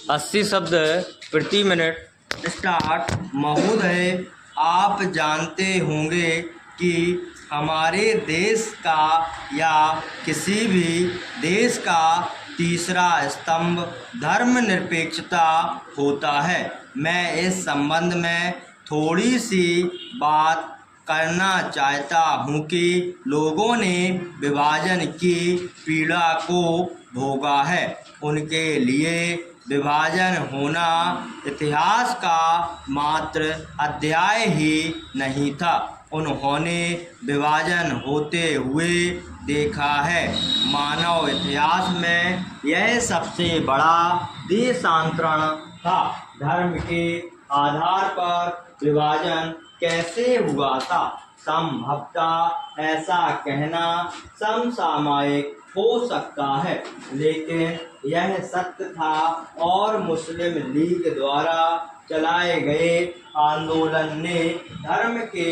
80 शब्द प्रति minute. Start. महोदय, आप जानते होंगे कि हमारे देश का या किसी भी देश का तीसरा स्तंभ धर्मनिरपेक्षता होता है। मैं इस संबंध में थोड़ी सी बात करना चाहता हूँ कि लोगों ने विभाजन की पीड़ा को भोगा है। उनके लिए विभाजन होना इतिहास का मात्र अध्याय ही नहीं था, उन्होंने विभाजन होते हुए देखा है। मानव इतिहास में यह सबसे बड़ा देशांतरण था। धर्म के आधार पर विभाजन कैसे हुआ था? संभवतः ऐसा कहना समसामयिक हो सकता है, लेकिन यह सत्य था और मुस्लिम लीग द्वारा चलाए गए आंदोलन ने धर्म के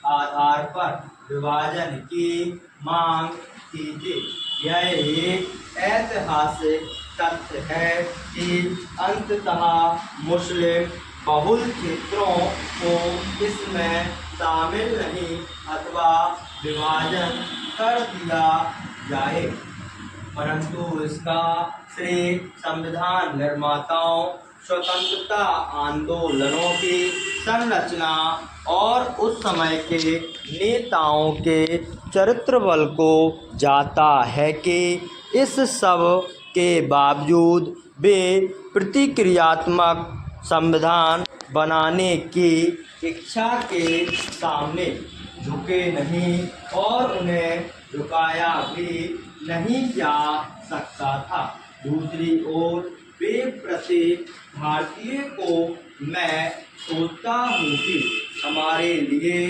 आधार पर विभाजन की मांग की थी। यह एक ऐतिहासिक तथ्य है कि अंततः मुस्लिम बहुल क्षेत्रों को इसमें शामिल नहीं अथवा विभाजन कर दिया जाए, परंतु इसका श्रेय संविधान निर्माताओं, स्वतंत्रता आंदोलनों की संरचना और उस समय के नेताओं के चरित्र बल को जाता है कि इस सब के बावजूद वे प्रतिक्रियात्मक संविधान बनाने की इच्छा के सामने झुके नहीं और उन्हें झुकाया भी नहीं जा सकता था। दूसरी ओर वे प्रत्येक भारतीय को मैं सोचता हूँ कि हमारे लिए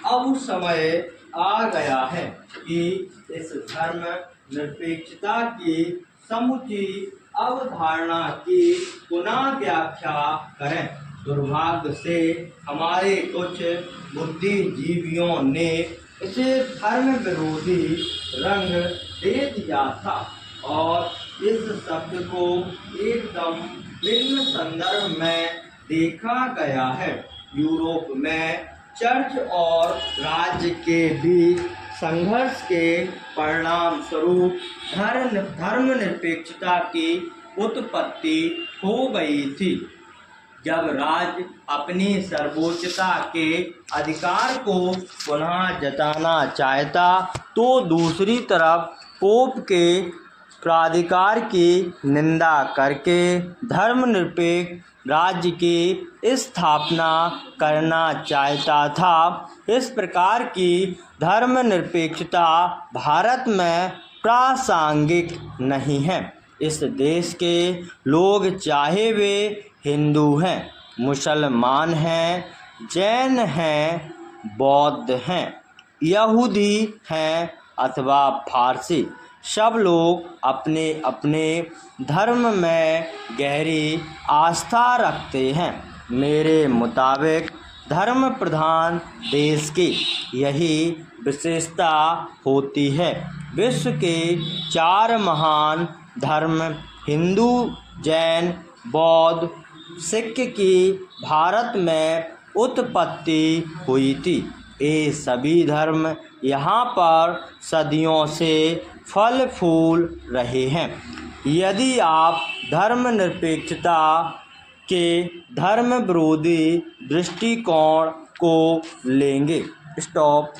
अब समय आ गया है कि इस धर्म निरपेक्षता की समुची अवधारणा की पुनः व्याख्या करें। दुर्भाग्य से हमारे कुछ बुद्धिजीवियों ने इसे धर्म विरोधी रंग दे दिया था और इस शब्द को एकदम भिन्न संदर्भ में देखा गया है। यूरोप में चर्च और राज्य के बीच संघर्ष के परिणाम स्वरूप धर्मनिरपेक्षता की उत्पत्ति हो गई थी। जब राज्य अपनी सर्वोच्चता के अधिकार को पुनः जताना चाहता तो दूसरी तरफ पोप के प्राधिकार की निंदा करके धर्मनिरपेक्ष राज्य की स्थापना करना चाहता था। इस प्रकार की धर्मनिरपेक्षता भारत में प्रासंगिक नहीं है। इस देश के लोग चाहे वे हिंदू हैं, मुसलमान हैं, जैन हैं, बौद्ध हैं, यहूदी हैं अथवा फारसी, सब लोग अपने अपने धर्म में गहरी आस्था रखते हैं। मेरे मुताबिक धर्म प्रधान देश की यही विशेषता होती है। विश्व के 4 महान धर्म हिंदू, जैन, बौद्ध, सिख की भारत में उत्पत्ति हुई थी। ये सभी धर्म यहाँ पर सदियों से फल फूल रहे हैं। यदि आप धर्मनिरपेक्षता के धर्म विरोधी दृष्टिकोण को लेंगे। स्टॉप।